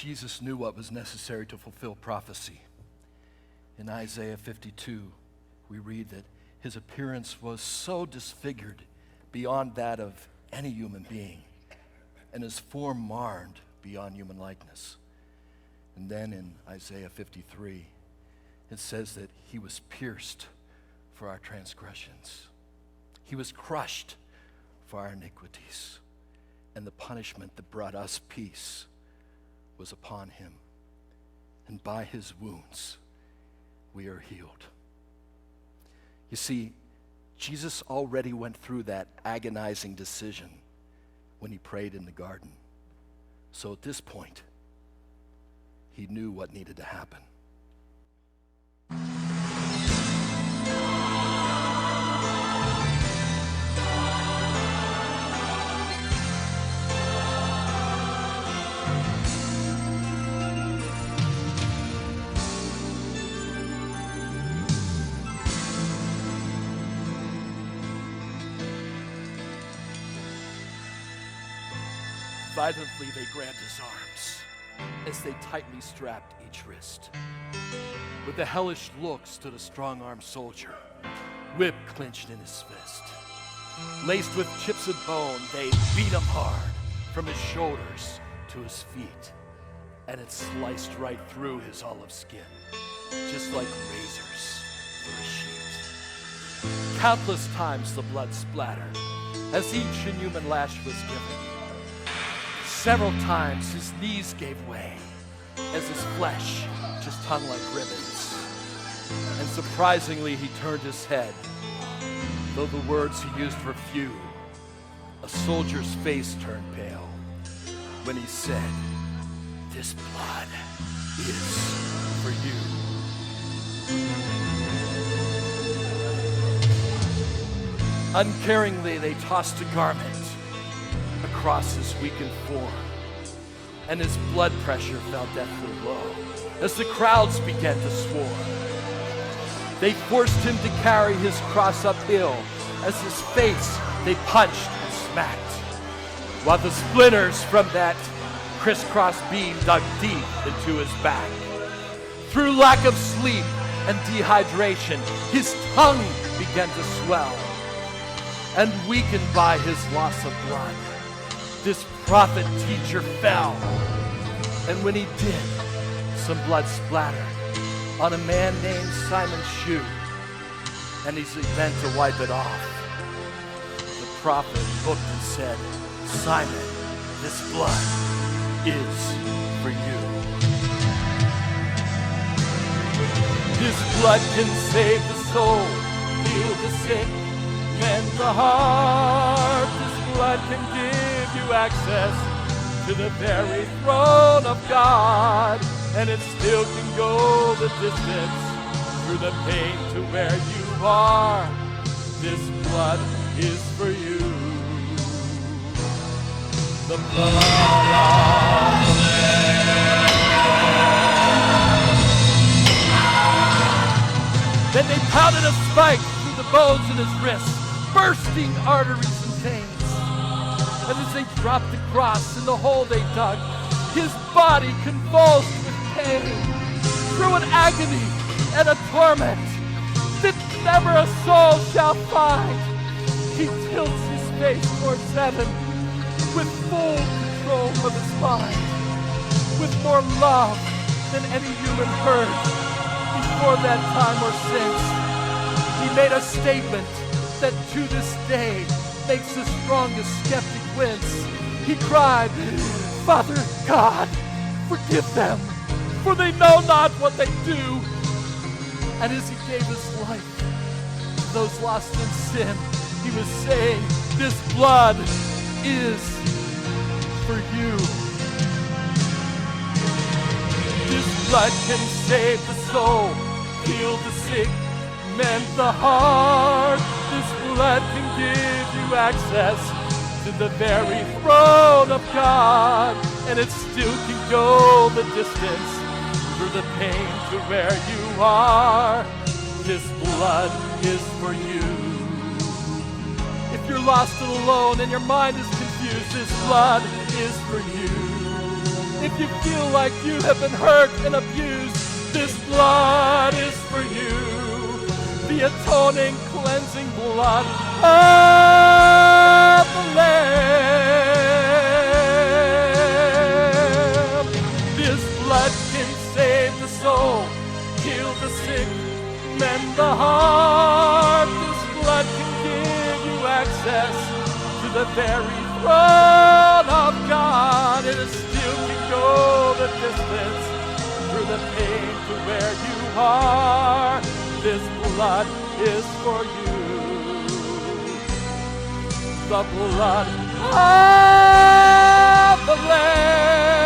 Jesus knew what was necessary to fulfill prophecy. In Isaiah 52, we read that his appearance was so disfigured beyond that of any human being, and his form marred beyond human likeness. And then in Isaiah 53, it says that he was pierced for our transgressions. He was crushed for our iniquities. And the punishment that brought us peace was upon him. And by his wounds, we are healed. You see, Jesus already went through that agonizing decision when he prayed in the garden. So at this point, he knew what needed to happen. Violently they grabbed his arms as they tightly strapped each wrist. With a hellish look stood a strong-armed soldier, whip clenched in his fist. Laced with chips of bone, they beat him hard from his shoulders to his feet, and it sliced right through his olive skin, just like razors through a sheet. Countless times the blood splattered as each inhuman lash was given. Several times his knees gave way as his flesh just hung like ribbons. And surprisingly, he turned his head. Though the words he used were few, a soldier's face turned pale when he said, "This blood is for you." Uncaringly, they tossed a garment across his weakened form, and his blood pressure fell deathly low as the crowds began to swarm. They forced him to carry his cross uphill as his face they punched and smacked, while the splinters from that crisscross beam dug deep into his back. Through lack of sleep and dehydration, his tongue began to swell, and weakened by his loss of blood, this prophet teacher fell. And when he did, some blood splattered on a man named Simon's shoe, and as he bent to wipe it off, the prophet looked and said, "Simon, this blood is for you." This blood can save the soul, heal the sick, mend the heart. This blood can give you access to the very throne of God, and it still can go the distance through the pain to where you are. This blood is for you. The blood of the Lamb. Then they pounded a spike through the bones in his wrists, bursting arteries and veins. And as they dropped the cross in the hole they dug, his body convulsed with pain, through an agony and a torment that never a soul shall find. He tilts his face towards heaven with full control of his mind, with more love than any human heard before that time or since. He made a statement that to this day makes the strongest skeptic wince. He cried, "Father God, forgive them, for they know not what they do." And as he gave his life to those lost in sin, he was saying, "This blood is for you." This blood can save the soul, heal the sick, mend the heart. This blood can give you access to the very throne of God, and it still can go the distance through the pain to where you are. This blood is for you. If you're lost and alone and your mind is confused, this blood is for you. If you feel like you have been hurt and abused, this blood is for you. The atoning, cleansing blood of the Lamb. This blood can save the soul, heal the sick, mend the heart. This blood can give you access to the very throne of God. It still can go the distance through the pain to where you are. This blood is for you. The blood of the Lamb.